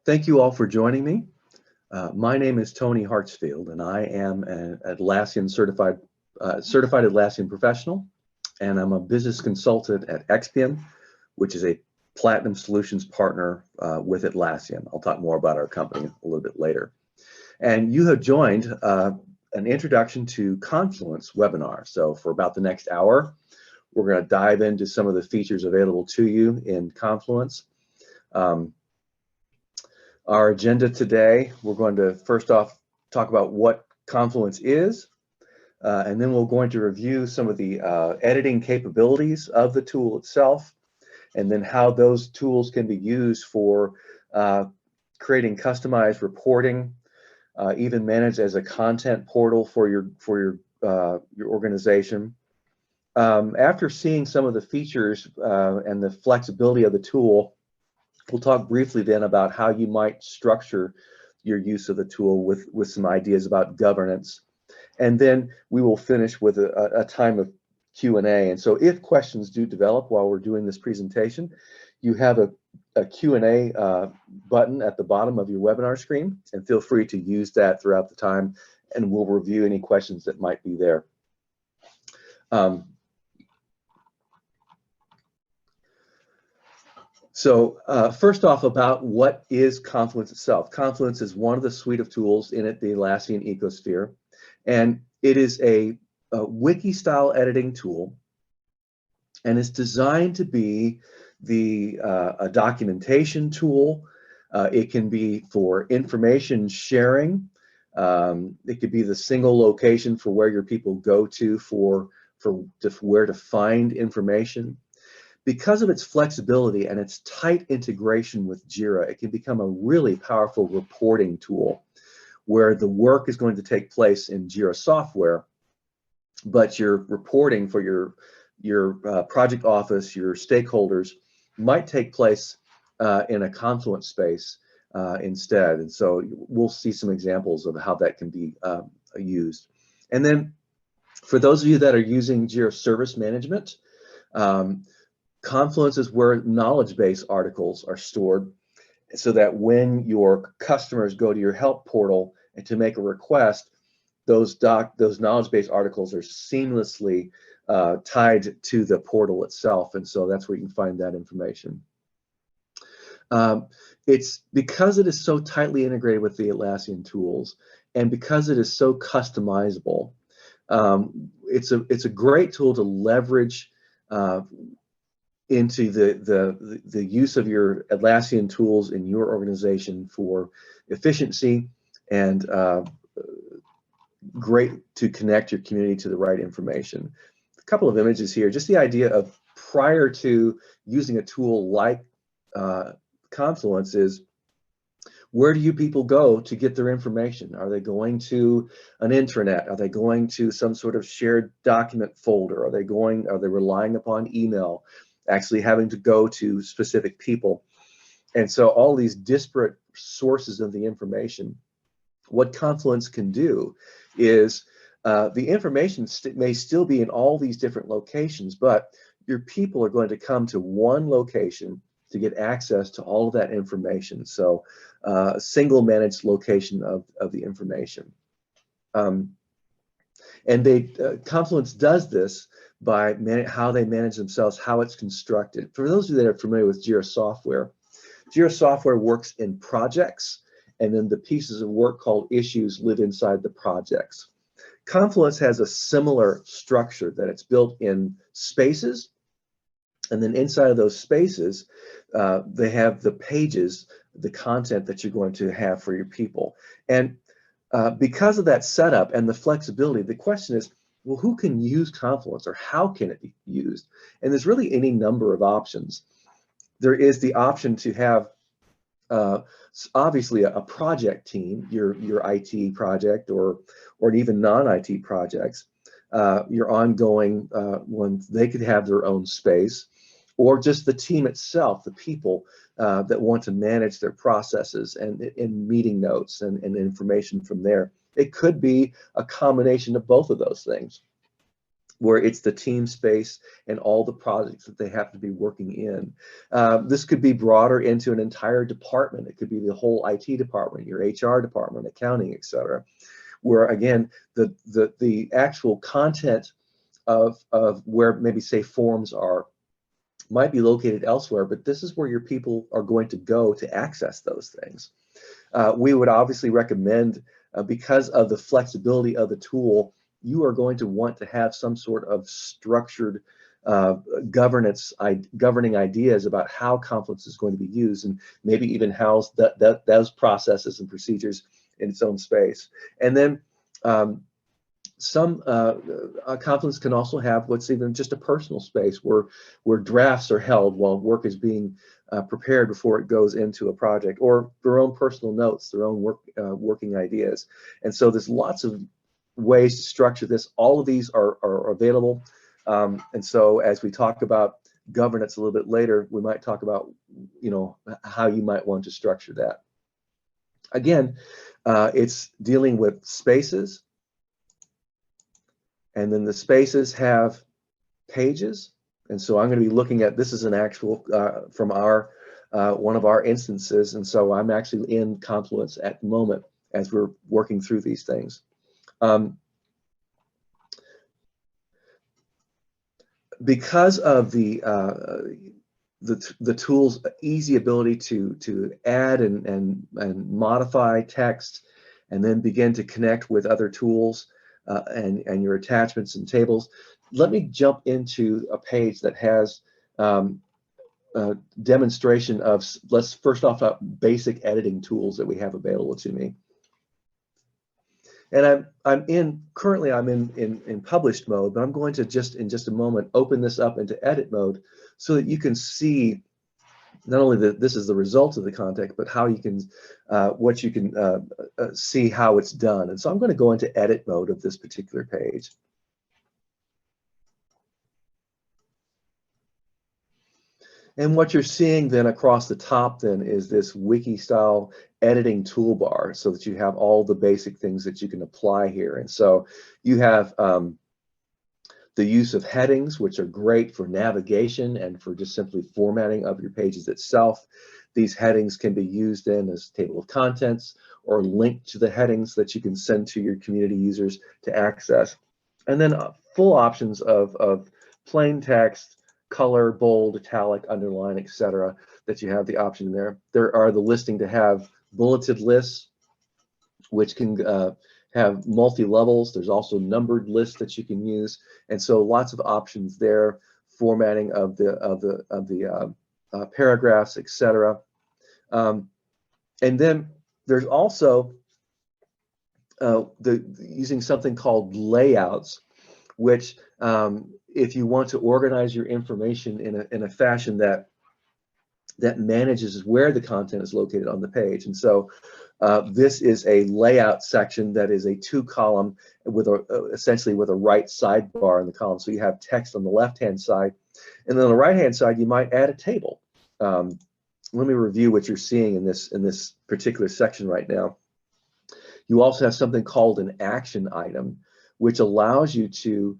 Thank you all for joining me. My name is Tony Hartsfield, and I am an Atlassian certified Atlassian professional, and I'm a business consultant at Expion, which is a Platinum Solutions partner with Atlassian. I'll talk more about our company a little bit later. And you have joined an introduction to Confluence webinar. So for about the next hour, we're going to dive into some of the features available to you in Confluence. Our agenda today, we're going to first off talk about what Confluence is, and then we're going to review some of the editing capabilities of the tool itself, and then how those tools can be used for creating customized reporting, even managed as a content portal for your organization. After seeing some of the features and the flexibility of the tool, we'll talk briefly then about how you might structure your use of the tool with some ideas about governance. And then we will finish with a time of Q&A. And so if questions do develop while we're doing this presentation, you have a Q&A button at the bottom of your webinar screen, and feel free to use that throughout the time, and we'll review any questions that might be there. So first off, about what is Confluence itself. Confluence is one of the suite of tools in the Atlassian ecosphere, and it is a wiki-style editing tool, and it's designed to be a documentation tool. It can be for information sharing. It could be the single location for where your people go to for where to find information. Because of its flexibility and its tight integration with Jira, it can become a really powerful reporting tool where the work is going to take place in Jira software, but your reporting for your project office, your stakeholders, might take place in a Confluence space instead. And so we'll see some examples of how that can be used. And then for those of you that are using Jira Service Management, Confluence is where knowledge base articles are stored, so that when your customers go to your help portal and to make a request, those knowledge base articles are seamlessly tied to the portal itself, and so that's where you can find that information. It's because it is so tightly integrated with the Atlassian tools, and because it is so customizable, it's a great tool to leverage into the use of your Atlassian tools in your organization for efficiency, and great to connect your community to the right information. A couple of images here, just the idea of prior to using a tool like Confluence is, where do you people go to get their information? Are they going to an intranet? Are they going to some sort of shared document folder? Are they relying upon email? Actually having to go to specific people. And so all these disparate sources of the information, what Confluence can do is the information may still be in all these different locations, but your people are going to come to one location to get access to all of that information. So a single managed location of the information. And Confluence does this by how they manage themselves, how it's constructed. For those of you that are familiar with Jira software works in projects, and then the pieces of work called issues live inside the projects. Confluence has a similar structure, that it's built in spaces, and then inside of those spaces, they have the pages, the content that you're going to have for your people. And because of that setup and the flexibility, the question is, well, who can use Confluence, or how can it be used? And there's really any number of options. There is the option to have, obviously, a project team, your IT project, or even non-IT projects, your ongoing ones. They could have their own space, or just the team itself, the people that want to manage their processes and meeting notes and information from there. It could be a combination of both of those things. where it's the team space and all the projects that they have to be working in. This could be broader into an entire department. It could be the whole IT department, your HR department, accounting, etc. Where again, the actual content of where maybe say forms are might be located elsewhere, but this is where your people are going to go to access those things. We would obviously recommend, because of the flexibility of the tool, you are going to want to have some sort of structured governing ideas about how Confluence is going to be used, and maybe even house those processes and procedures in its own space. And then some Confluence can also have what's even just a personal space where drafts are held while work is being prepared before it goes into a project, or their own personal notes, their own working ideas. And so there's lots of ways to structure this. All of these are available. And so as we talk about governance a little bit later, we might talk about, how you might want to structure that. Again, it's dealing with spaces, and then the spaces have pages. And so I'm going to be looking at, this is an actual from our one of our instances, and so I'm actually in Confluence at the moment as we're working through these things. Because of the tool's easy ability to add and modify text, and then begin to connect with other tools and your attachments and tables, let me jump into a page that has a demonstration of, let's first off basic editing tools that we have available to me. And currently I'm in published mode, but I'm going to in just a moment open this up into edit mode so that you can see not only that this is the result of the content, but how you can see how it's done. And so I'm going to go into edit mode of this particular page. And what you're seeing then across the top then is this wiki style editing toolbar, so that you have all the basic things that you can apply here. And so you have the use of headings, which are great for navigation and for just simply formatting of your pages itself. These headings can be used then as table of contents, or linked to the headings that you can send to your community users to access. And then full options of plain text, color, bold, italic, underline, etc., that you have the option there. There are the listing to have bulleted lists, which can have multi-levels. There's also numbered lists that you can use, and so lots of options there. Formatting of the paragraphs, etc. And then there's also using something called layouts, which if you want to organize your information in a fashion that manages where the content is located on the page. And so this is a layout section that is a 2-column with essentially with a right sidebar in the column. So you have text on the left-hand side, and then on the right-hand side you might add a table. Let me review what you're seeing in this particular section right now. You also have something called an action item, which allows you to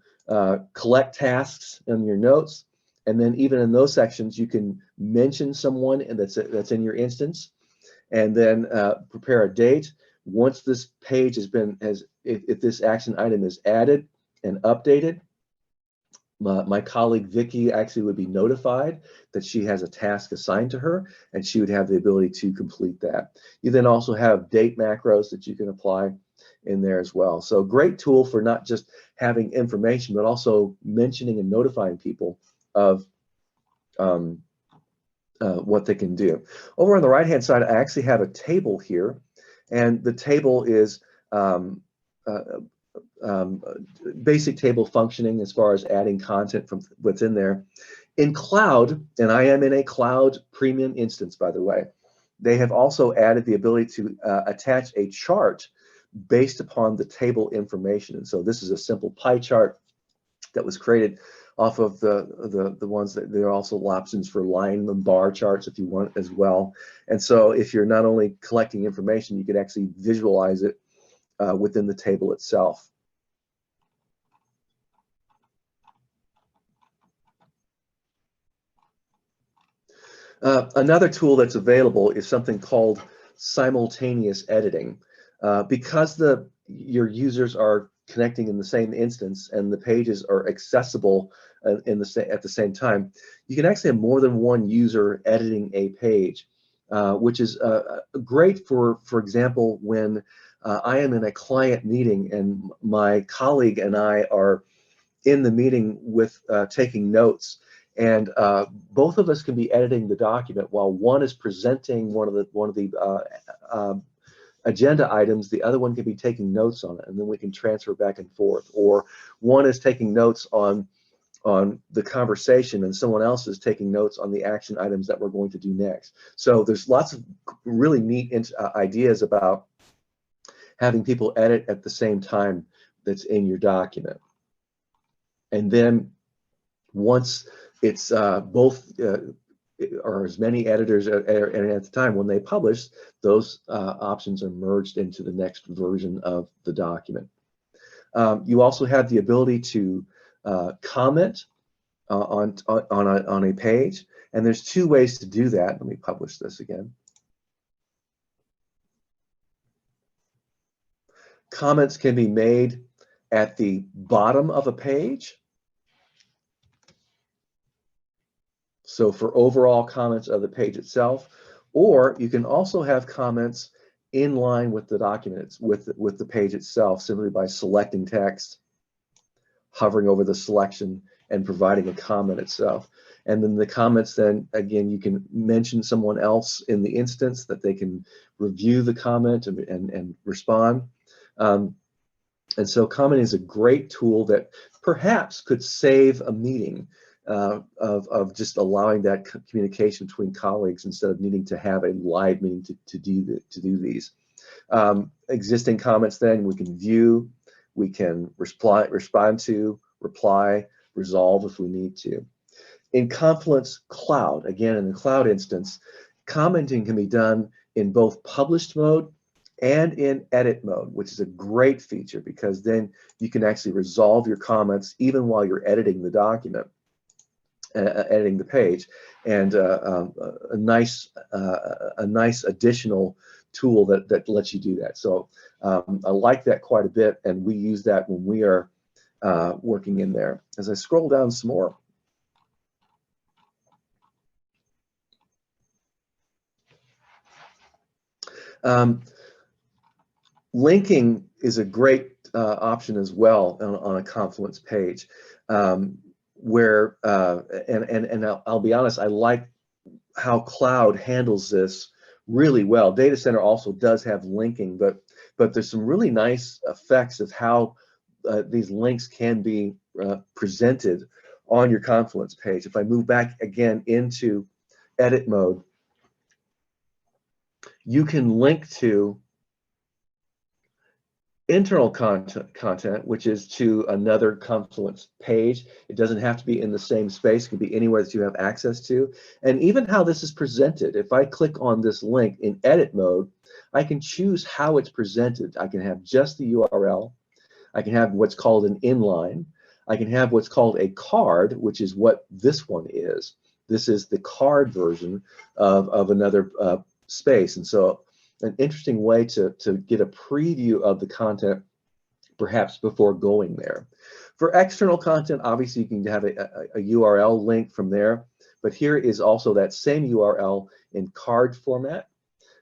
collect tasks in your notes, and then even in those sections you can mention someone that's in your instance, and then prepare a date. Once this page if this action item is added and updated, my colleague Vicky actually would be notified that she has a task assigned to her, and she would have the ability to complete that. You then also have date macros that you can apply in there as well. So great tool for not just having information, but also mentioning and notifying people of what they can do. Over on the right-hand side, I actually have a table here, and the table is basic table functioning as far as adding content from what's in there. In cloud, and I am in a cloud premium instance, by the way, they have also added the ability to attach a chart based upon the table information. And so this is a simple pie chart that was created off of the ones that there are also options for line and bar charts if you want as well. And so if you're not only collecting information, you could actually visualize it within the table itself. Another tool that's available is something called simultaneous editing. Because your users are connecting in the same instance and the pages are accessible at the same time, you can actually have more than one user editing a page, which is great for example, when I am in a client meeting and my colleague and I are in the meeting with taking notes, and both of us can be editing the document while one is presenting one of the agenda items, the other one can be taking notes on it, and then we can transfer back and forth. Or one is taking notes on the conversation and someone else is taking notes on the action items that we're going to do next. So there's lots of really neat ideas about having people edit at the same time that's in your document. And then once it's both or as many editors at the time, when they publish, those options are merged into the next version of the document. You also have the ability to comment on a page, and there's two ways to do that. Let me publish this again. Comments can be made at the bottom of a page. So for overall comments of the page itself, or you can also have comments in line with the documents, with the page itself, simply by selecting text, hovering over the selection, and providing a comment itself. And then the comments, then again, you can mention someone else in the instance that they can review the comment and respond. And so commenting is a great tool that perhaps could save a meeting of just allowing that communication between colleagues instead of needing to have a live meeting to do these. Existing comments, then we can view, we can respond to, reply, resolve if we need to. In Confluence Cloud, again in the cloud instance, commenting can be done in both published mode and in edit mode, which is a great feature because then you can actually resolve your comments even while you're editing the document, editing the page, and a nice additional tool that lets you do that. So I like that quite a bit, and we use that when we are working in there. As I scroll down some more, linking is a great option as well on a Confluence page, where and I'll be honest, I like how cloud handles this really well. Data Center also does have linking, but there's some really nice effects of how these links can be presented on your Confluence page. If I move back again into edit mode, you can link to internal content, which is to another Confluence page. It doesn't have to be in the same space. It can be anywhere that you have access to. And even how this is presented. If I click on this link in edit mode, I can choose how it's presented. I can have just the URL. I can have what's called an inline. I can have what's called a card, which is what this one is. This is the card version of another space. And so an interesting way to get a preview of the content perhaps before going there. For external content, obviously you can have a URL link from there, but here is also that same URL in card format.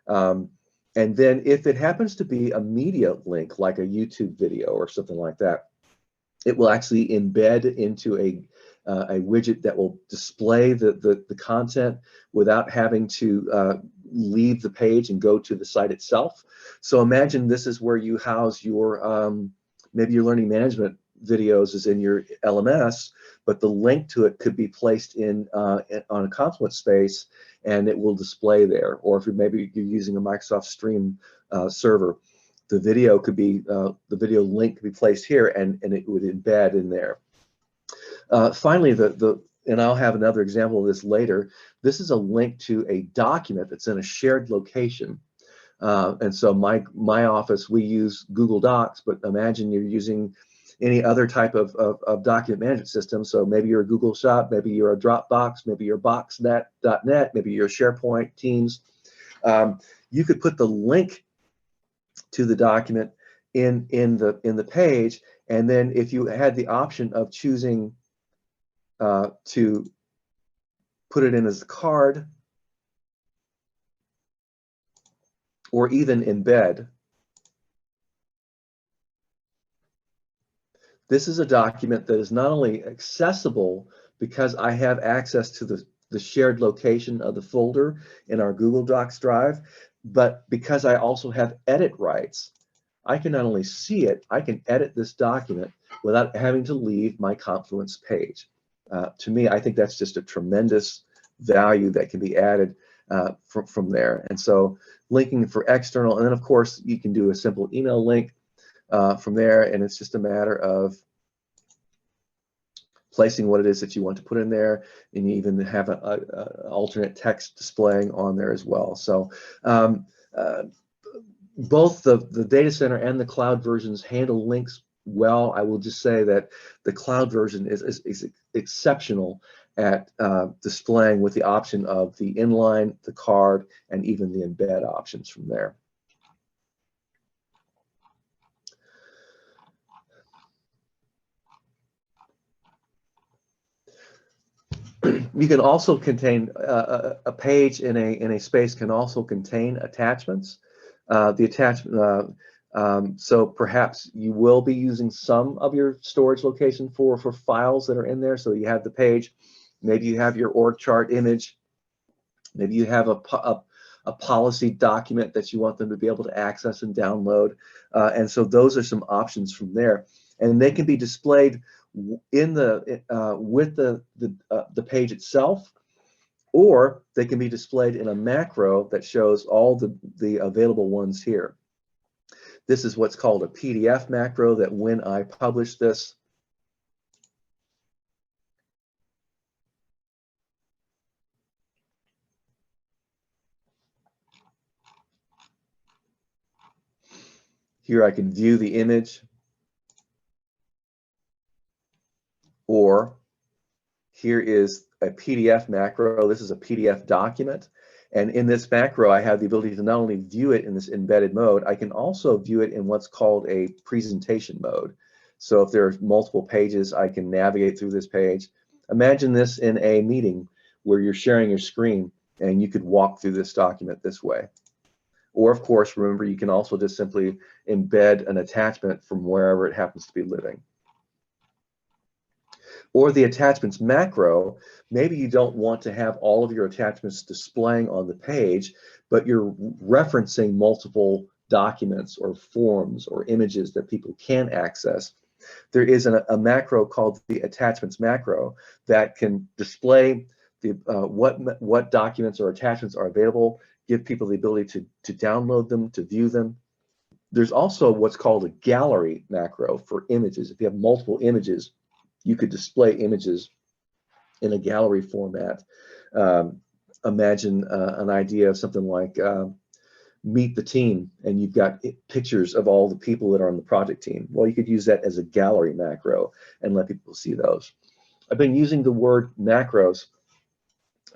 And then if it happens to be a media link, like a YouTube video or something like that, it will actually embed into a widget that will display the content without having to leave the page and go to the site itself. So imagine this is where you house your, maybe your learning management videos is in your LMS, but the link to it could be placed in on a Confluence space and it will display there. Or if maybe you're using a Microsoft Stream server, the video could be, the video link could be placed here and it would embed in there. Finally, and I'll have another example of this later, this is a link to a document that's in a shared location. And so my office, we use Google Docs, but imagine you're using, any other type of document management system. So maybe you're a Google Shop, maybe you're a Dropbox, maybe you're Boxnet.net, maybe you're SharePoint, Teams. You could put the link to the document in the page, and then if you had the option of choosing to put it in as a card or even embed, this is a document that is not only accessible because I have access to the shared location of the folder in our Google Docs drive, but because I also have edit rights. I can not only see it, I can edit this document without having to leave my Confluence page. To me, I think that's just a tremendous value that can be added from there. And so linking for external, and then of course you can do a simple email link from there, and it's just a matter of placing what it is that you want to put in there, and you even have an alternate text displaying on there as well. So both the data center and the cloud versions handle links well. I will just say that the cloud version is exceptional at displaying with the option of the inline, the card, and even the embed options from there. You can also contain a page in a space can also contain attachments. The attachment, so perhaps you will be using some of your storage location for files that are in there. So you have the page, maybe you have your org chart image, maybe you have a policy document that you want them to be able to access and download, and so those are some options from there, and they can be displayed in with the page itself, or they can be displayed in a macro that shows all the available ones here. This is what's called a PDF macro, that when I publish this, here I can view the image, or here is a PDF macro. This is a PDF document. And in this macro, I have the ability to not only view it in this embedded mode, I can also view it in what's called a presentation mode. So if there are multiple pages, I can navigate through this page. Imagine this in a meeting where you're sharing your screen and you could walk through this document this way. Or of course, remember, you can also just simply embed an attachment from wherever it happens to be living. Or the attachments macro, maybe you don't want to have all of your attachments displaying on the page, but you're referencing multiple documents or forms or images that people can access. There is a macro called the attachments macro that can display the what documents or attachments are available, give people the ability to download them, to view them. There's also what's called a gallery macro for images. If you have multiple images, you could display images in a gallery format. Imagine an idea of something like meet the team, and you've got pictures of all the people that are on the project team. Well, you could use that as a gallery macro and let people see those. I've been using the word macros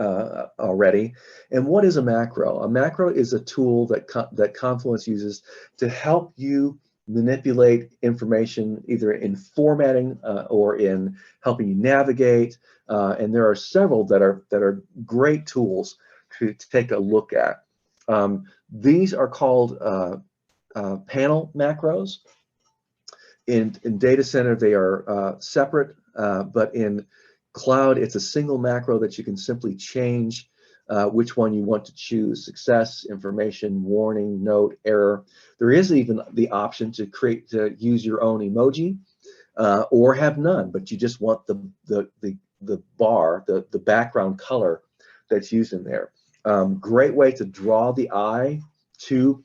already. And what is a macro? A macro is a tool that Confluence uses to help you manipulate information either in formatting or in helping you navigate. And there are several that are great tools to take a look at. These are called panel macros. In data center, they are separate, but in cloud, it's a single macro that you can simply change which one you want to choose: success, information, warning, note, error. There is even the option to use your own emoji or have none, but you just want the bar, the background color that's used in there. Great way to draw the eye to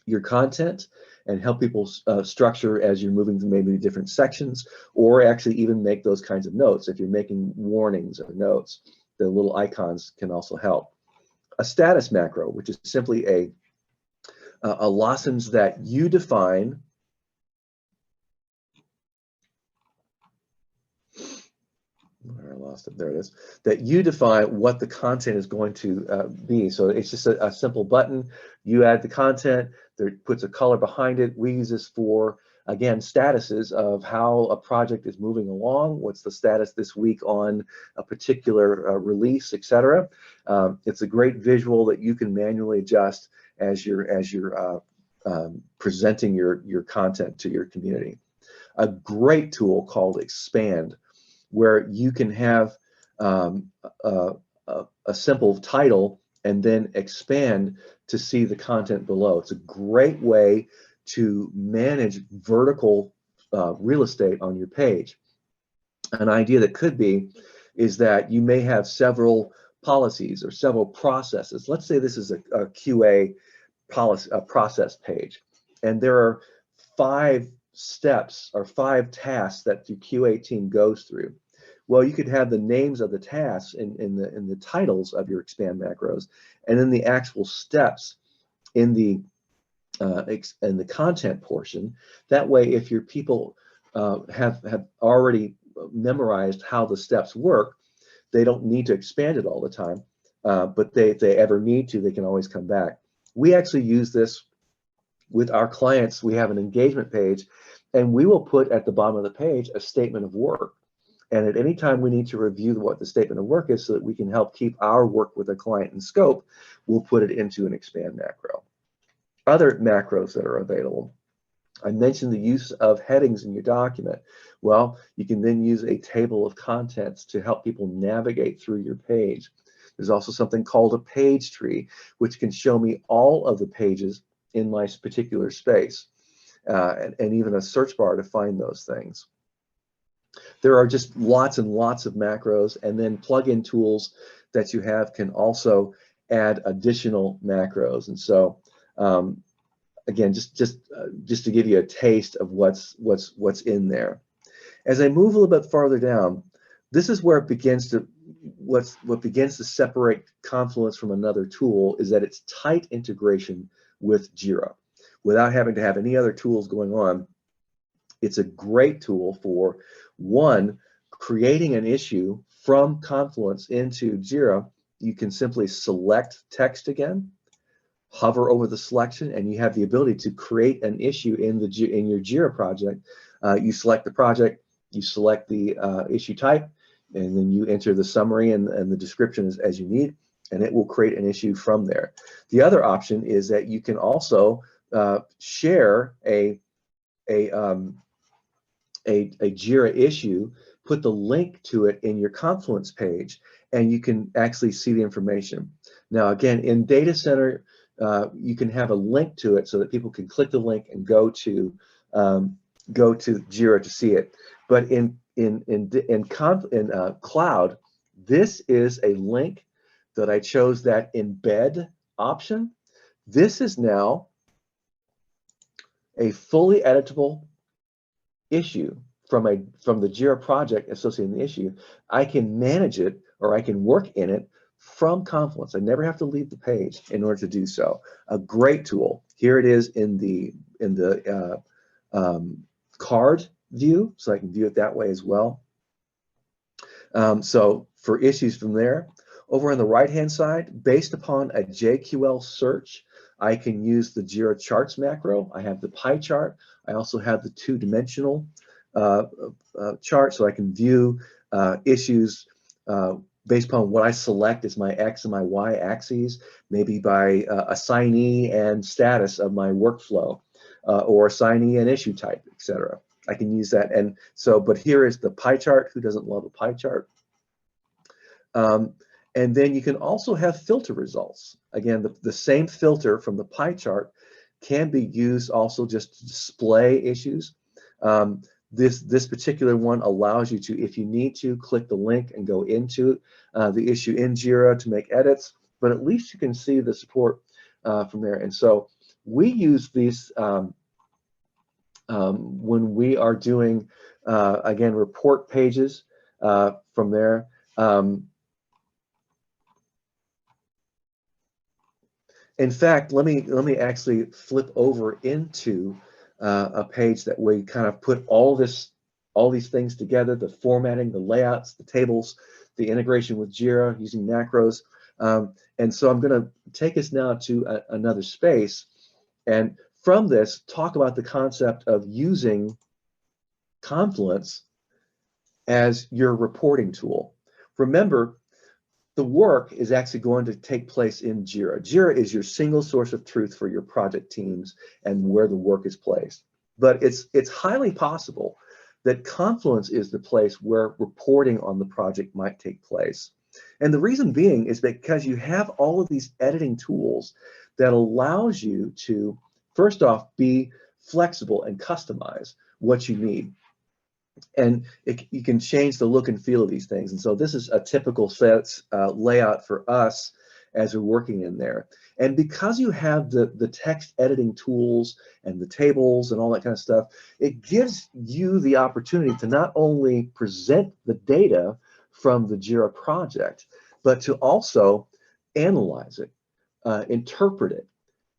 your content and help people structure as you're moving to maybe different sections, or actually even make those kinds of notes. If you're making warnings or notes, the little icons can also help. A status macro, which is simply a license that you define I lost it. There it is. That you define what the content is going to be. So it's just a simple button. You add the content. There puts a color behind it. We use this for, again, statuses of how a project is moving along. What's the status this week on a particular release, etc. It's a great visual that you can manually adjust as you're presenting your content to your community. A great tool called Expand, where you can have a simple title and then expand to see the content below. It's a great way to manage vertical real estate on your page. An idea that could be is that you may have several policies or several processes. Let's say this is a QA policy, a process page, and there are 5 steps or 5 tasks that the QA team goes through. Well, you could have the names of the tasks in the titles of your expand macros, and then the actual steps in the content portion. That way, if your people have already memorized how the steps work, they don't need to expand it all the time. But if they ever need to, they can always come back. We actually use this with our clients. We have an engagement page, and we will put at the bottom of the page a statement of work. And at any time we need to review what the statement of work is so that we can help keep our work with a client in scope, we'll put it into an expand macro. Other macros that are available. I mentioned the use of headings in your document. Well, you can then use a table of contents to help people navigate through your page. There's also something called a page tree, which can show me all of the pages in my particular space, and even a search bar to find those things. There are just lots and lots of macros, and then plugin tools that you have can also add additional macros. And so, again, just to give you a taste of what's in there. As I move a little bit farther down, this is where it begins to what begins to separate Confluence from another tool is that it's tight integration with Jira, without having to have any other tools going on. It's a great tool for, one, creating an issue from Confluence into Jira. You can simply select text again, hover over the selection, and you have the ability to create an issue in your Jira project. You select the project, you select the issue type, and then you enter the summary and the description as you need, and it will create an issue from there. The other option is that you can also share a Jira issue, put the link to it in your Confluence page, and you can actually see the information. Now, again, in Data Center, you can have a link to it so that people can click the link and go to Jira to see it. But in Cloud, this is a link that I chose, that embed option. This is now a fully editable issue from the Jira project associated with the issue. I can manage it, or I can work in it from Confluence. I never have to leave the page in order to do so. A great tool. Here it is in the card view, so I can view it that way as well. So for issues from there, over on the right-hand side, based upon a JQL search, I can use the Jira charts macro. I have the pie chart. I also have the 2-dimensional chart, so I can view issues based upon what I select as my X and my Y axes, maybe by assignee and status of my workflow, or assignee and issue type, etc. I can use that. And so, but here is the pie chart. Who doesn't love a pie chart? And then you can also have filter results. Again, the same filter from the pie chart can be used also just to display issues. This particular one allows you to, if you need to, click the link and go into the issue in Jira to make edits, but at least you can see the support from there. And so we use these when we are doing, again, report pages from there. In fact, let me actually flip over into a page that we kind of put all this all these things together, the formatting, the layouts, the tables, the integration with Jira using macros. And so I'm going to take us now to another space, and from this, talk about the concept of using Confluence as your reporting tool. Remember, the work is actually going to take place in Jira. Jira is your single source of truth for your project teams and where the work is placed. But it's highly possible that Confluence is the place where reporting on the project might take place. And the reason being is because you have all of these editing tools that allows you to, first off, be flexible and customize what you need. And you can change the look and feel of these things. And so this is a typical layout for us as we're working in there. And because you have the text editing tools and the tables and all that kind of stuff, it gives you the opportunity to not only present the data from the Jira project, but to also analyze it, interpret it,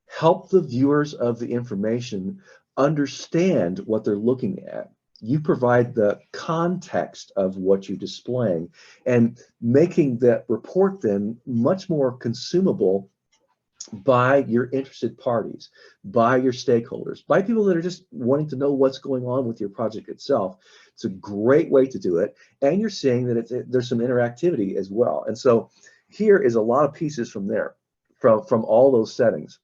help the viewers of the information understand what they're looking at. You provide the context of what you're displaying and making that report then much more consumable by your interested parties, by your stakeholders, by people that are just wanting to know what's going on with your project itself. It's a great way to do it. And you're seeing that there's some interactivity as well. And so here is a lot of pieces from there, from all those settings.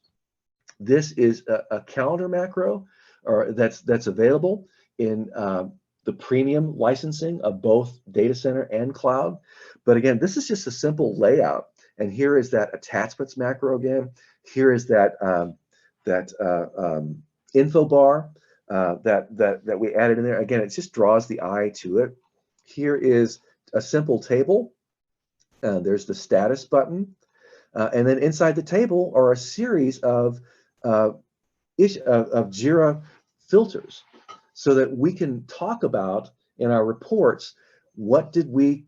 This is a calendar macro that's available in the premium licensing of both data center and cloud. But again, this is just a simple layout. And here is that attachments macro again. Here is that info bar that we added in there. Again, it just draws the eye to it. Here is a simple table. There's the status button. And then inside the table are a series of Jira filters, so that we can talk about in our reports, what did we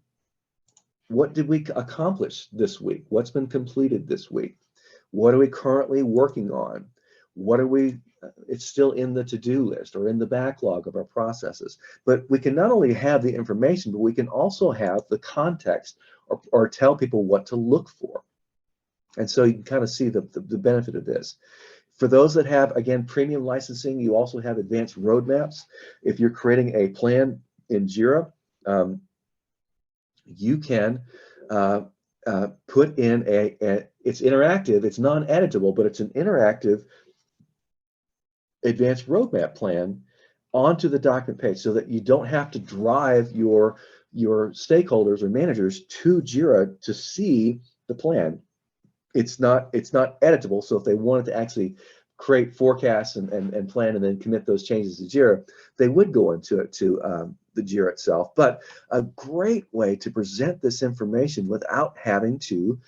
accomplish this week? What's been completed this week? What are we currently working on? What are it's still in the to-do list or in the backlog of our processes. But we can not only have the information, but we can also have the context or tell people what to look for. And so you can kind of see the benefit of this. For those that have, again, premium licensing, you also have advanced roadmaps. If you're creating a plan in Jira, you can put in it's interactive, it's non-editable, but it's an interactive advanced roadmap plan onto the document page so that you don't have to drive your stakeholders or managers to Jira to see the plan. It's not editable, so if they wanted to actually create forecasts and plan and then commit those changes to Jira, they would go into the Jira itself. But a great way to present this information without having to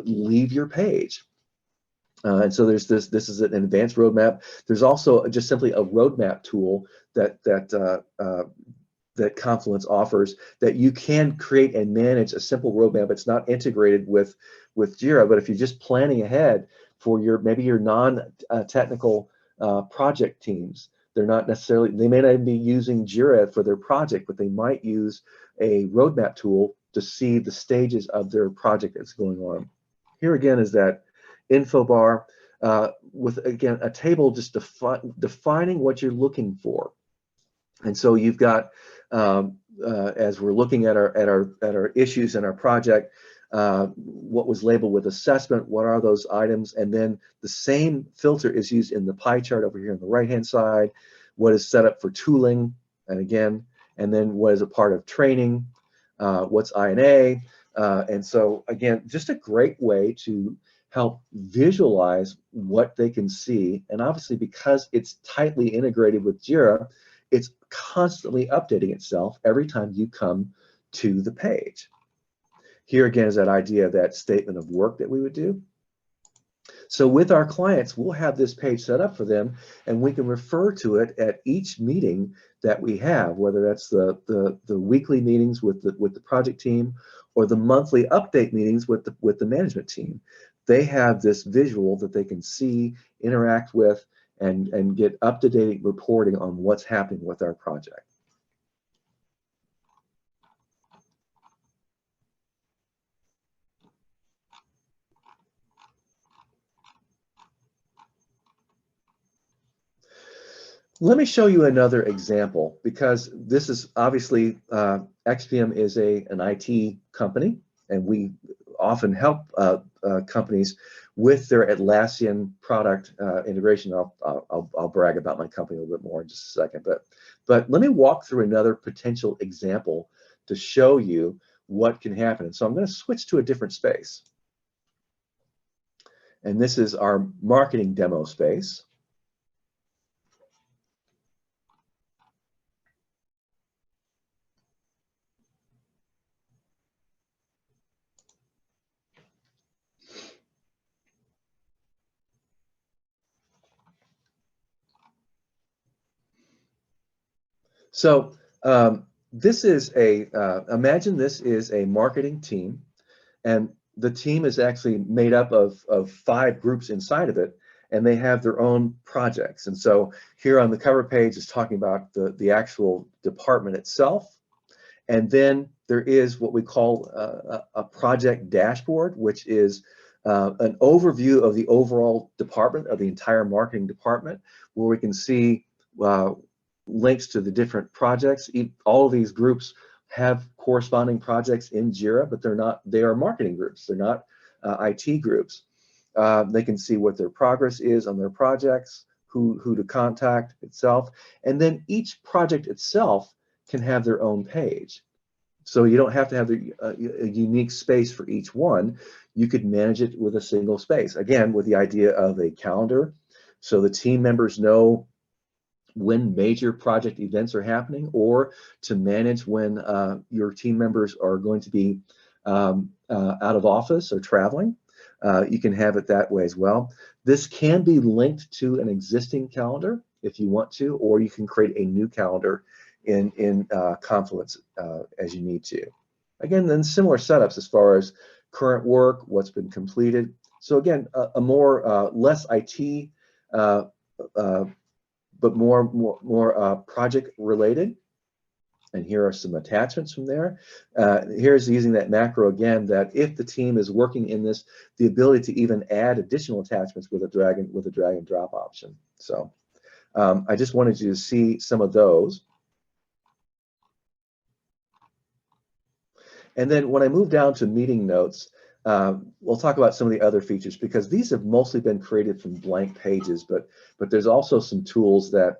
leave your page. And so there's this is an advanced roadmap. There's also just simply a roadmap tool that Confluence offers, that you can create and manage a simple roadmap. It's not integrated with Jira, but if you're just planning ahead for maybe your non-technical project teams, they may not even be using Jira for their project, but they might use a roadmap tool to see the stages of their project that's going on. Here again is that info bar with, again, a table just defining what you're looking for. And so you've got, as we're looking at our issues in our project, what was labeled with assessment, what are those items, and then the same filter is used in the pie chart over here on the right-hand side, what is set up for tooling, and then what is a part of training, what's I&A, and so again, just a great way to help visualize what they can see. And obviously, because it's tightly integrated with Jira, it's constantly updating itself every time you come to the page. Here again is that idea of that statement of work that we would do. So with our clients, we'll have this page set up for them, and we can refer to it at each meeting that we have, whether that's the weekly meetings with the project team or the monthly update meetings with the management team. They have this visual that they can see, interact with, and get up-to-date reporting on what's happening with our project. Let me show you another example, because this is obviously XPM is an IT company, and we often help companies with their Atlassian product integration. I'll brag about my company a little bit more in just a second, but let me walk through another potential example to show you what can happen. And so I'm going to switch to a different space, and this is our marketing demo space. So this is imagine this is a marketing team, and the team is actually made up of 5 groups inside of it, and they have their own projects. And so here on the cover page is talking about the actual department itself. And then there is what we call a project dashboard, which is an overview of the overall department, of the entire marketing department, where we can see links to the different projects. All of these groups have corresponding projects in Jira, but they are marketing groups. They're not IT groups. They can see what their progress is on their projects, who to contact itself, and then each project itself can have their own page. So you don't have to have a unique space for each one. You could manage it with a single space. Again, with the idea of a calendar, so the team members know when major project events are happening, or to manage when your team members are going to be out of office or traveling. You can have it that way as well. This can be linked to an existing calendar if you want to, or you can create a new calendar in Confluence as you need to. Again, then similar setups as far as current work, what's been completed. So again, a more less IT, but more project related. And here are some attachments from there. Here's using that macro again, that if the team is working in this, the ability to even add additional attachments with a drag and drop option. So I just wanted you to see some of those. And then when I move down to meeting notes, we'll talk about some of the other features, because these have mostly been created from blank pages, but there's also some tools that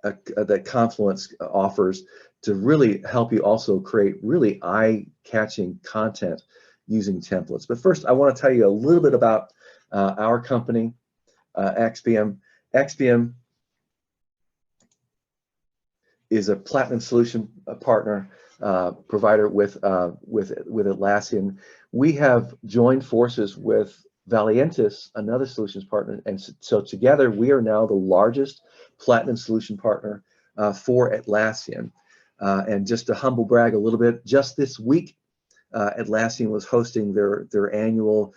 that Confluence offers to really help you also create really eye-catching content using templates. But first, I want to tell you a little bit about our company, XPM. XPM is a platinum solution partner provider with Atlassian. We have joined forces with Valiantis, another solutions partner, and so together we are now the largest platinum solution partner for Atlassian. And just to humble brag a little bit, just this week, Atlassian was hosting their annual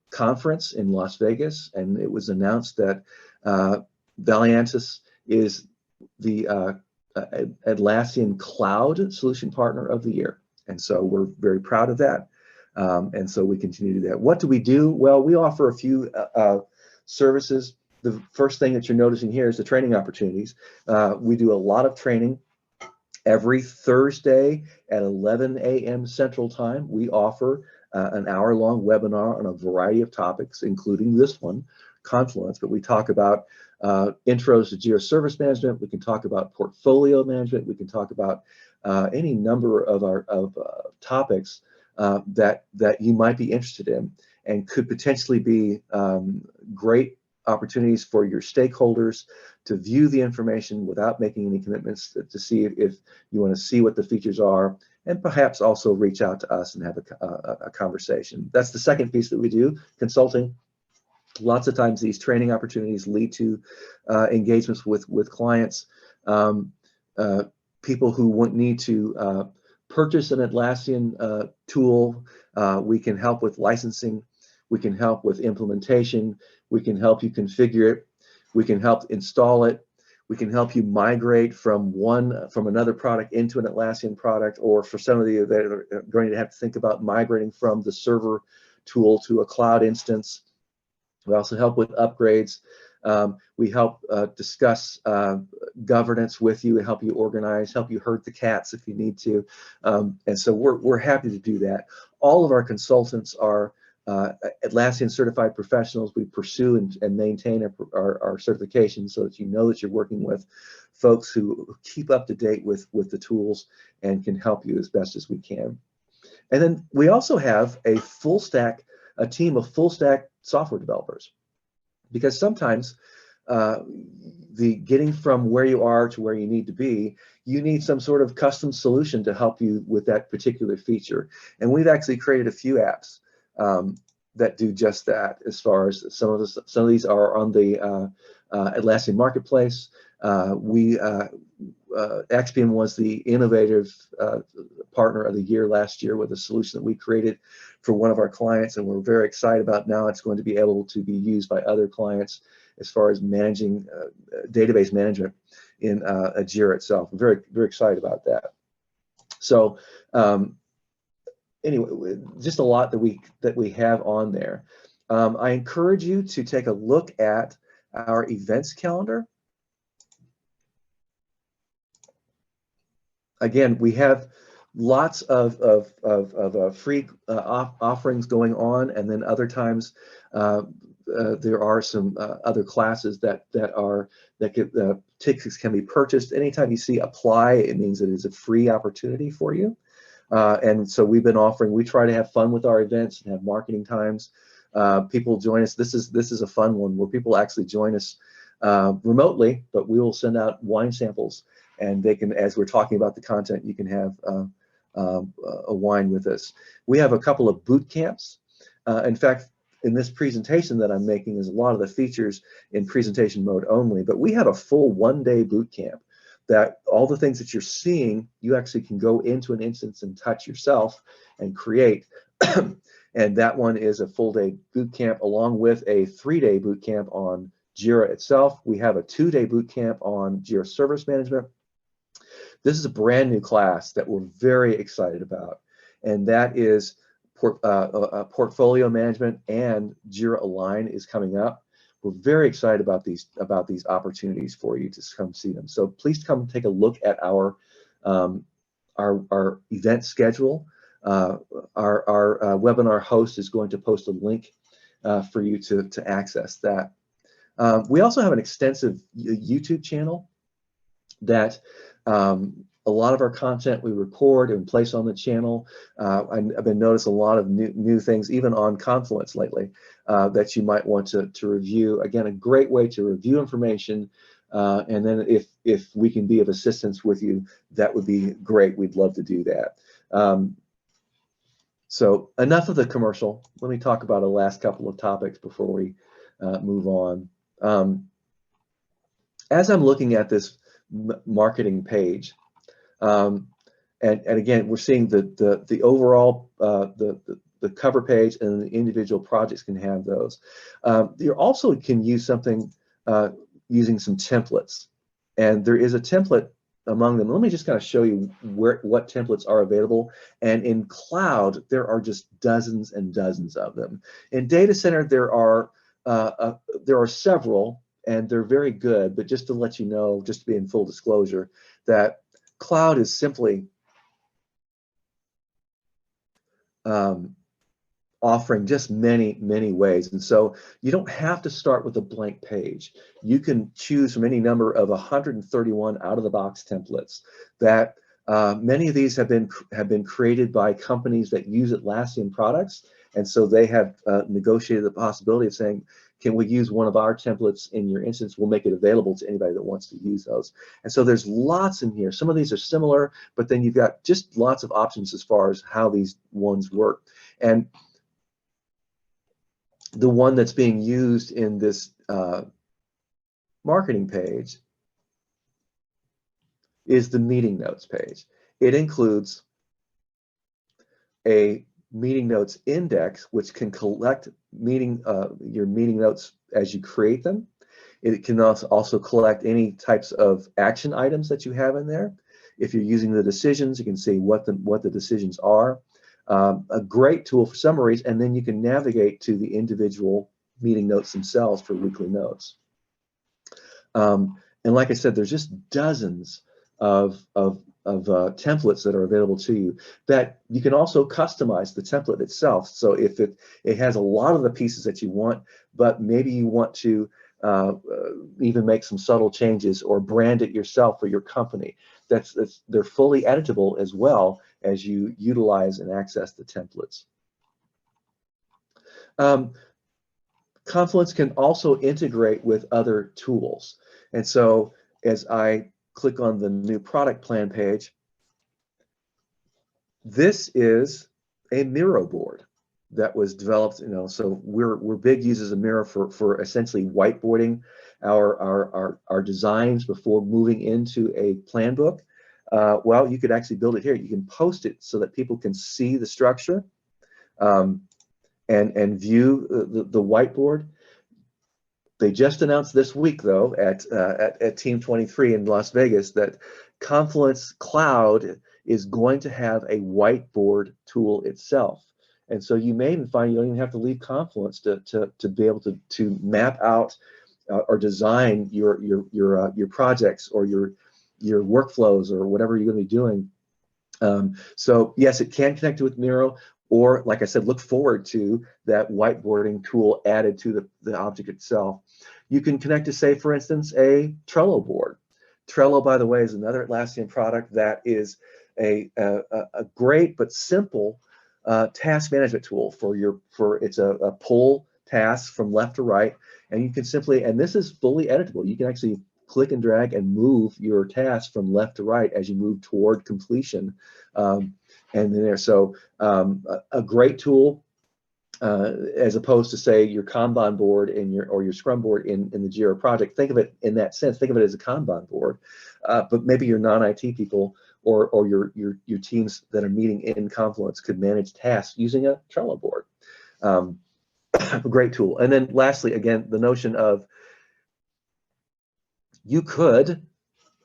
conference in Las Vegas, and it was announced that Valiantis is the Atlassian Cloud Solution Partner of the Year. And so we're very proud of that. And so we continue to do that. What do we do? Well, we offer a few services. The first thing that you're noticing here is the training opportunities. We do a lot of training. Every Thursday at 11 a.m. Central Time, we offer an hour-long webinar on a variety of topics, including this one, Confluence. But we talk about intros to Jira Service Management. We can talk about portfolio management. We can talk about any number of topics that you might be interested in, and could potentially be great opportunities for your stakeholders to view the information without making any commitments, to see if you want to see what the features are, and perhaps also reach out to us and have a conversation. That's the second piece that we do, consulting. Lots of times these training opportunities lead to engagements with clients, people who need to purchase an Atlassian tool. We can help with licensing. We can help with implementation. We can help you configure it. We can help install it. We can help you migrate from another product into an Atlassian product, or for some of you that are going to have to think about migrating from the server tool to a cloud instance. We also help with upgrades. We help discuss governance with you, help you organize, help you herd the cats if you need to. And so we're happy to do that. All of our consultants are Atlassian certified professionals. We pursue and maintain our certification so that you know that you're working with folks who keep up to date with the tools and can help you as best as we can. And then we also have a team of full stack software developers, because sometimes the getting from where you are to where you need to be, you need some sort of custom solution to help you with that particular feature. And we've actually created a few apps that do just that. As far as some of these are on the Atlassian Marketplace. Axiom was the innovative partner of the year last year with a solution that we created for one of our clients, and we're very excited about now it's going to be able to be used by other clients as far as managing database management in Jira itself. I'm very, very excited about that. So anyway, just a lot that we have on there. I encourage you to take a look at our events calendar. Again, we have lots of free offerings going on, and then other times there are some other classes tickets can be purchased. Anytime you see apply, it means it is a free opportunity for you. And so we've been offering. We try to have fun with our events and have marketing times. People join us. This is a fun one where people actually join us remotely, but we will send out wine samples. And they can, as we're talking about the content, you can have a wine with us. We have a couple of boot camps. In fact, in this presentation that I'm making is a lot of the features in presentation mode only, but we have a full one-day boot camp that all the things that you're seeing, you actually can go into an instance and touch yourself and create. And that one is a full-day boot camp along with a 3-day boot camp on Jira itself. We have a 2-day boot camp on Jira Service Management. This is a brand new class that we're very excited about, and that is portfolio management, and Jira Align is coming up. We're very excited about these opportunities for you to come see them. So please come take a look at our event schedule. Our webinar host is going to post a link for you to access that. We also have an extensive YouTube channel that a lot of our content we record and place on the channel. I've been noticing a lot of new things, even on Confluence lately, that you might want to review. Again, a great way to review information, and then if we can be of assistance with you, that would be great. We'd love to do that. So enough of the commercial. Let me talk about the last couple of topics before we move on. As I'm looking at this marketing page, and again, we're seeing the overall the cover page, and the individual projects can have those. You also can use something using some templates, and there is a template among them. Let me just kind of show you what templates are available. And in cloud, there are just dozens and dozens of them. In data center, there are several, and they're very good. But just to let you know, just to be in full disclosure, that cloud is simply offering just many ways. And so you don't have to start with a blank page. You can choose from any number of 131 out-of-the-box templates that many of these have been created by companies that use Atlassian products. And so they have negotiated the possibility of saying, can we use one of our templates in your instance? We'll make it available to anybody that wants to use those. And so there's lots in here. Some of these are similar, but then you've got just lots of options as far as how these ones work. And the one that's being used in this marketing page is the meeting notes page. It includes a meeting notes index, which can collect your meeting notes as you create them. It can also collect any types of action items that you have in there. If you're using the decisions, you can see what the decisions are. A great tool for summaries, and then you can navigate to the individual meeting notes themselves for weekly notes. And like I said, there's just dozens of templates that are available to you that you can also customize the template itself. So if it has a lot of the pieces that you want, but maybe you want to even make some subtle changes or brand it yourself for your company, they're fully editable as well as you utilize and access the templates. Confluence can also integrate with other tools. And so as I click on the new product plan page, this is a Miro board that was developed, so we're big users of Miro for essentially whiteboarding our designs before moving into a plan book. Well, you could actually build it here. You can post it so that people can see the structure and view the whiteboard. They just announced this week, though, at Team 23 in Las Vegas, that Confluence Cloud is going to have a whiteboard tool itself. And so you may even find you don't even have to leave Confluence to be able to map out or design your projects or your workflows or whatever you're going to be doing. So yes, it can connect with Miro, or like I said, look forward to that whiteboarding tool added to the object itself. You can connect to, say, for instance, a Trello board. Trello, by the way, is another Atlassian product that is a great but simple task management tool it's a pull task from left to right, and you can simply, and this is fully editable. You can actually click and drag and move your task from left to right as you move toward completion. And then there, so a great tool as opposed to, say, your Kanban board or your Scrum board in the Jira project. Think of it in that sense. Think of it as a Kanban board, but maybe your non-IT people or your teams that are meeting in Confluence could manage tasks using a Trello board. A great tool. And then lastly, again, the notion of you could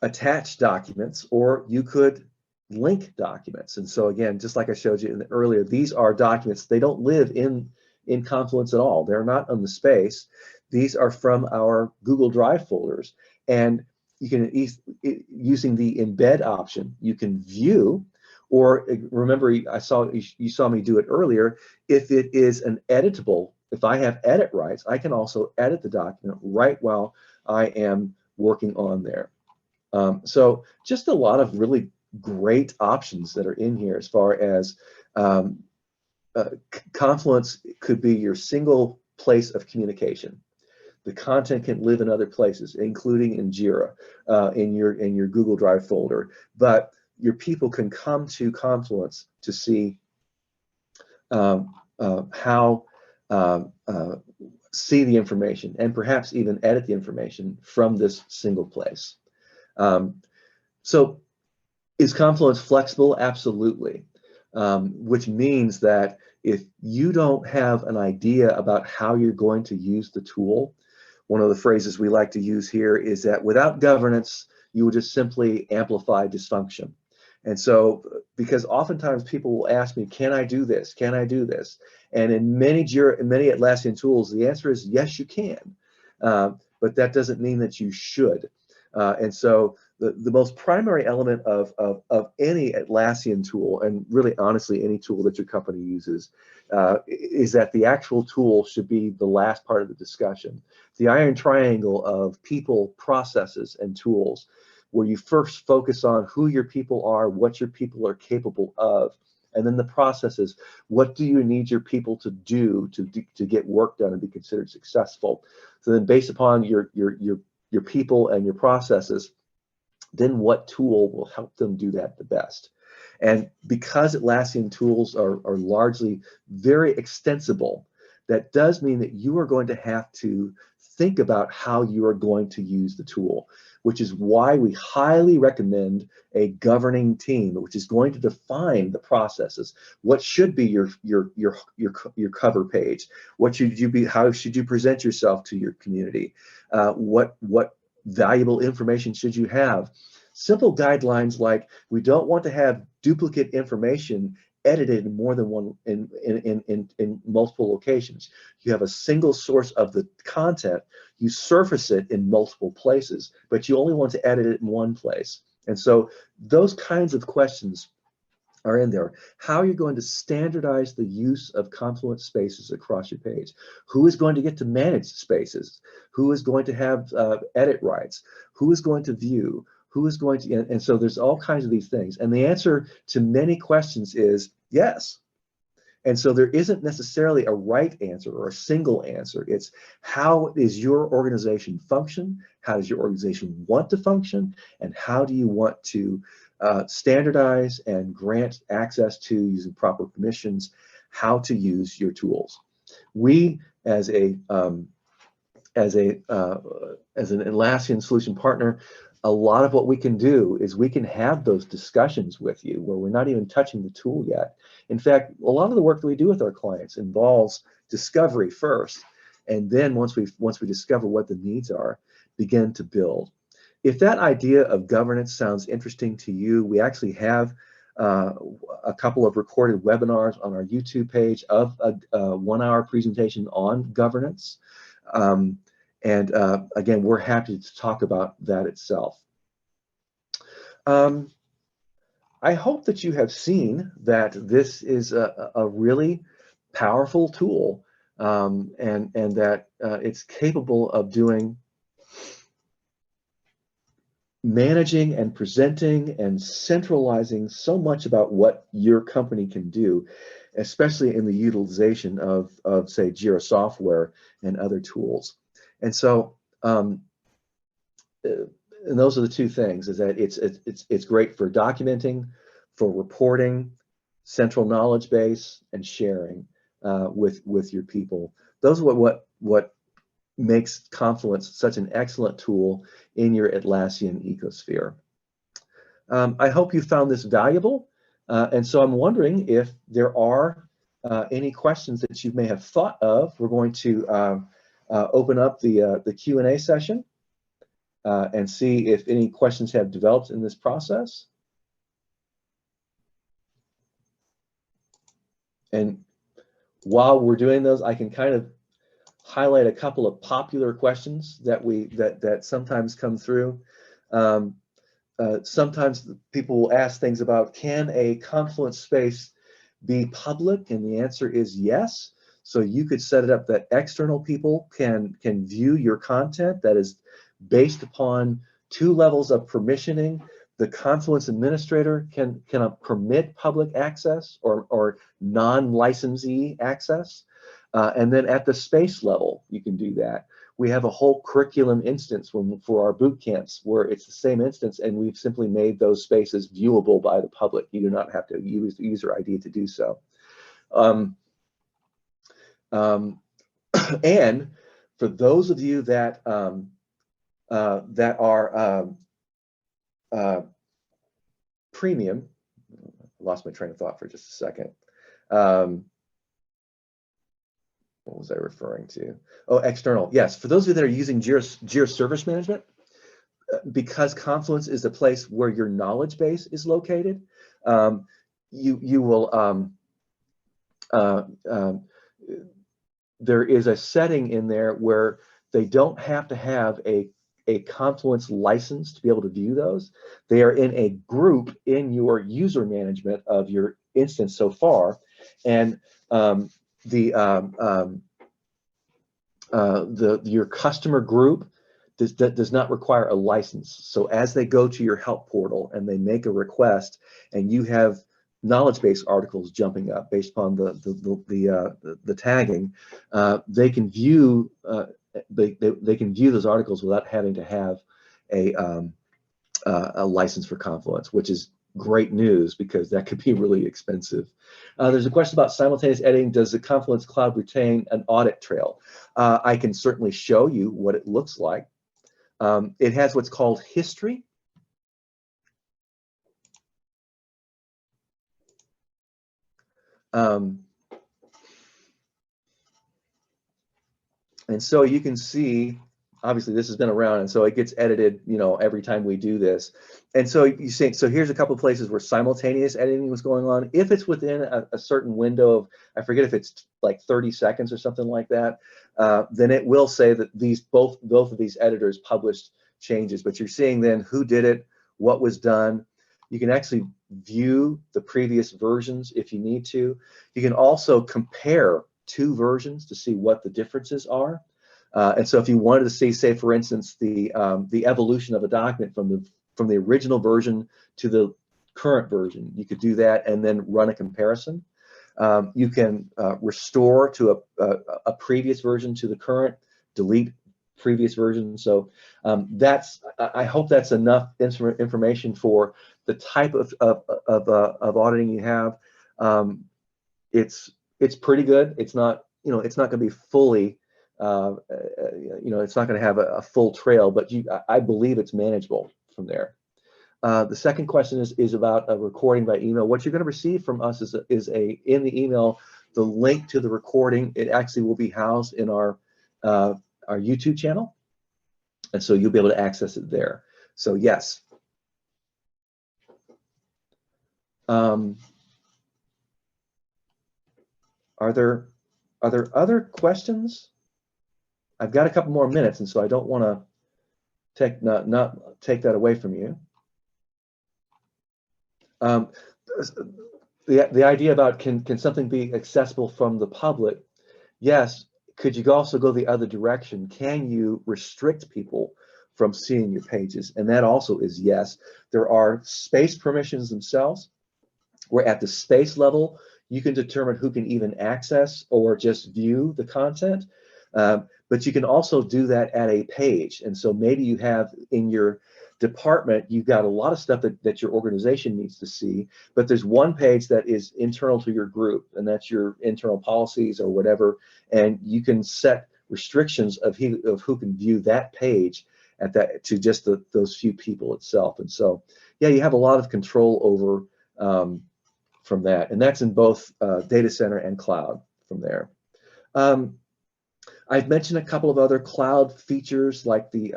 attach documents or you could link documents. And so again, just like I showed you earlier, these are documents. They don't live in Confluence at all. They're not on the space. These are from our Google Drive folders. And you can, using the embed option, you can view, or remember, you saw me do it earlier. If it is an editable, if I have edit rights, I can also edit the document right while I am working on there. So just a lot of really great options that are in here as far as Confluence could be your single place of communication. The content can live in other places, including in Jira, in your Google Drive folder, but your people can come to Confluence to see how see the information and perhaps even edit the information from this single place. So is Confluence flexible? Absolutely. Which means that if you don't have an idea about how you're going to use the tool, one of the phrases we like to use here is that without governance, you will just simply amplify dysfunction. And so, because oftentimes people will ask me, can I do this? Can I do this? And in many Atlassian tools, the answer is yes, you can. But that doesn't mean that you should. And so the most primary element of any Atlassian tool, and really honestly any tool that your company uses, is that the actual tool should be the last part of the discussion. The iron triangle of people, processes, and tools, where you first focus on who your people are, what your people are capable of, and then the processes. What do you need your people to do to get work done and be considered successful? So then, based upon your people and your processes, then what tool will help them do that the best? And because Atlassian tools are largely very extensible, that does mean that you are going to have to think about how you are going to use the tool, which is why we highly recommend a governing team, which is going to define the processes. What should be your cover page? What should you be? How should you present yourself to your community? What valuable information should you have? Simple guidelines like we don't want to have duplicate information edit it in more than one, in multiple locations. You have a single source of the content. You surface it in multiple places, but you only want to edit it in one place. And so those kinds of questions are in there. How are you going to standardize the use of Confluence spaces across your page? Who is going to get to manage spaces? Who is going to have edit rights? Who is going to view? Who is going to, and so there's all kinds of these things. And the answer to many questions is yes. And so there isn't necessarily a right answer or a single answer. It's how is your organization function? How does your organization want to function? And how do you want to standardize and grant access to, using proper permissions, how to use your tools? We, as an Atlassian solution partner, a lot of what we can do is we can have those discussions with you where we're not even touching the tool yet. In fact, a lot of the work that we do with our clients involves discovery first, and then once we discover what the needs are, begin to build. If that idea of governance sounds interesting to you, we actually have a couple of recorded webinars on our YouTube page of a 1-hour presentation on governance. Again, we're happy to talk about that itself. I hope that you have seen that this is a really powerful tool, and that it's capable of doing managing and presenting and centralizing so much about what your company can do, especially in the utilization of say, Jira software and other tools. And so, and those are the two things: is that it's great for documenting, for reporting, central knowledge base, and sharing with your people. Those are what makes Confluence such an excellent tool in your Atlassian ecosphere. I hope you found this valuable, and so I'm wondering if there are any questions that you may have thought of. We're going to open up the Q&A session and see if any questions have developed in this process. And while we're doing those, I can kind of highlight a couple of popular questions that sometimes come through. Sometimes people will ask things about, can a Confluence space be public? And the answer is yes. So you could set it up that external people can view your content that is based upon 2 levels of permissioning. The Confluence administrator can permit public access or non-licensee access. And then at the space level, you can do that. We have a whole curriculum instance for our boot camps where it's the same instance, and we've simply made those spaces viewable by the public. You do not have to use the user ID to do so. And for those of you that are premium, I lost my train of thought for just a second. What was I referring to? Oh, external. Yes, for those of you that are using Jira Service Management, because Confluence is the place where your knowledge base is located, you will, there is a setting in there where they don't have to have a Confluence license to be able to view those. They are in a group in your user management of your instance so far, and your customer group does not require a license. So as they go to your help portal and they make a request, and you have knowledge base articles jumping up based upon the tagging, they can view they can view those articles without having to have a license for Confluence, which is great news because that could be really expensive. There's a question about simultaneous editing. Does the Confluence Cloud retain an audit trail? I can certainly show you what it looks like. It has what's called history. And so you can see obviously this has been around, and so it gets edited, you know, every time we do this. And so you say, so here's a couple of places where simultaneous editing was going on. If it's within a certain window of, I forget if it's like 30 seconds or something like that, then it will say that these both of these editors published changes. But you're seeing then who did it, what was done. You can actually view the previous versions if you need to. You can also compare two versions to see what the differences are. And so if you wanted to see, say, for instance, the evolution of a document from the original version to the current version, you could do that and then run a comparison. You can restore to a previous version to the current, delete previous version. So I hope that's enough information for the type of auditing you have. It's pretty good. It's not, you know, it's not going to be fully, you know, it's not going to have a full trail, but I believe it's manageable from there. The second question is about a recording by email. What you're going to receive from us is in the email, the link to the recording. It actually will be housed in our YouTube channel, and so you'll be able to access it there. So yes. Are there other questions? I've got a couple more minutes, and so I don't want to not take that away from you. The idea about can something be accessible from the public? Yes. Could you also go the other direction? Can you restrict people from seeing your pages? And that also is yes. There are space permissions themselves, where at the space level, you can determine who can even access or just view the content. But you can also do that at a page. And so maybe you have in your department, you've got a lot of stuff that your organization needs to see, but there's one page that is internal to your group, and that's your internal policies or whatever, and you can set restrictions of who can view that page at that to just those few people itself. And so, yeah, you have a lot of control over from that, and that's in both data center and cloud from there. I've mentioned a couple of other cloud features like the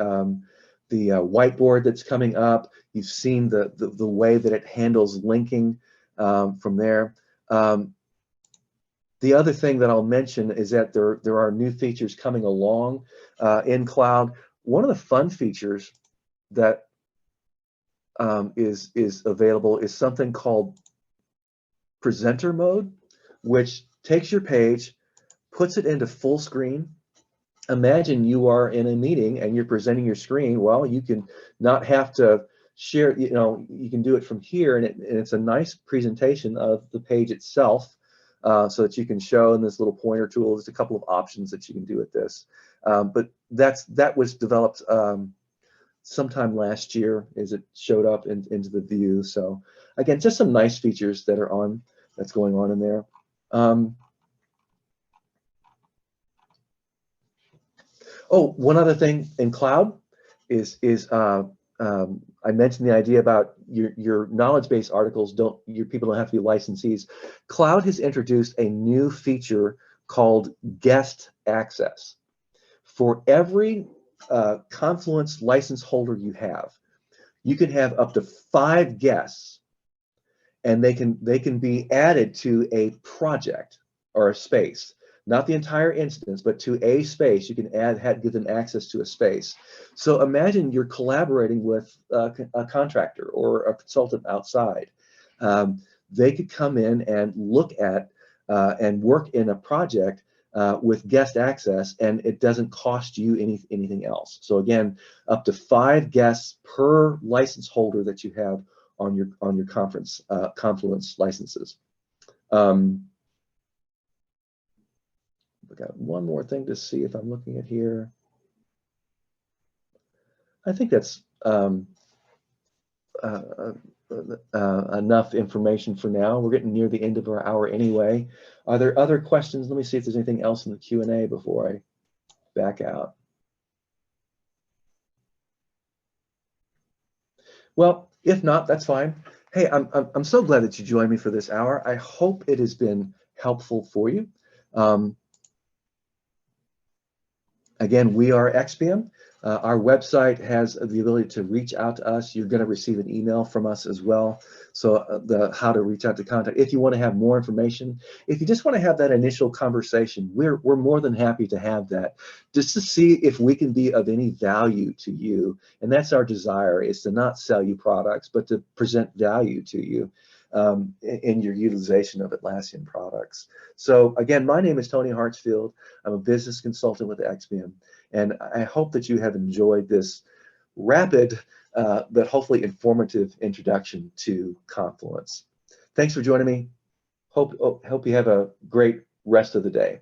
whiteboard that's coming up. You've seen the way that it handles linking from there. The other thing that I'll mention is that there are new features coming along in cloud. One of the fun features that is available is something called presenter mode, which takes your page, puts it into full screen. Imagine you are in a meeting and you're presenting your screen. Well, you can not have to share, you know, you can do it from here, and it's a nice presentation of the page itself, so that you can show in this little pointer tool. There's a couple of options that you can do with this, but that was developed sometime last year as it showed up into the view. So again, just some nice features that's going on in there. Oh, one other thing in cloud is I mentioned the idea about your knowledge base articles your people don't have to be licensees. Cloud has introduced a new feature called guest access. For every Confluence license holder you can have up to 5 guests, and they can be added to a project or a space. Not the entire instance, but to a space. You can give them access to a space. So imagine you're collaborating with a contractor or a consultant outside. They could come in and look at and work in a project with guest access, and it doesn't cost you anything else. So again, up to 5 guests per license holder that you have on your Confluence licenses. I've got one more thing to see if I'm looking at here. I think that's enough information for now. We're getting near the end of our hour anyway. Are there other questions? Let me see if there's anything else in the Q&A before I back out. Well, if not, that's fine. Hey, I'm so glad that you joined me for this hour. I hope it has been helpful for you. Again, we are XPM. Our website has the ability to reach out to us. You're going to receive an email from us as well. So the how to reach out to contact. If you want to have more information, if you just want to have that initial conversation, we're more than happy to have that, just to see if we can be of any value to you. And that's our desire, is to not sell you products, but to present value to you in your utilization of Atlassian products. So again, my name is Tony Hartsfield. I'm a business consultant with XBM. And I hope that you have enjoyed this rapid, but hopefully informative introduction to Confluence. Thanks for joining me. Hope you have a great rest of the day.